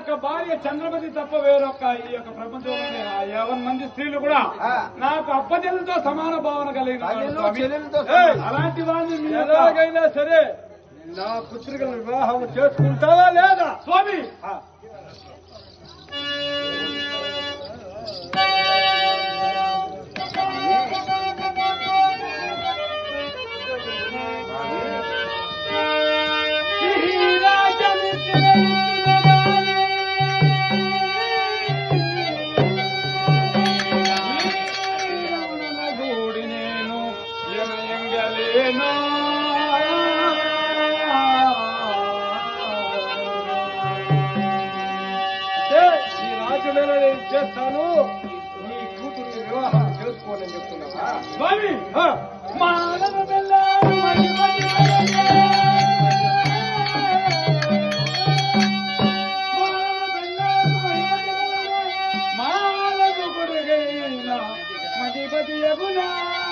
యొక్క భార్య చంద్రమతి తప్ప వేరొక్క ఈ యొక్క ప్రపంచంలోనే 50 మంది స్త్రీలు కూడా నాకు అప్పచెల్లెలతో సమాన భావన కలిగిన అలాంటి వాడిని మీరు ఎలాగైనా సరే నా పుత్రిక వివాహం చేసుకుంటావా లేదా స్వామి? శ్రీరాజమిత్ర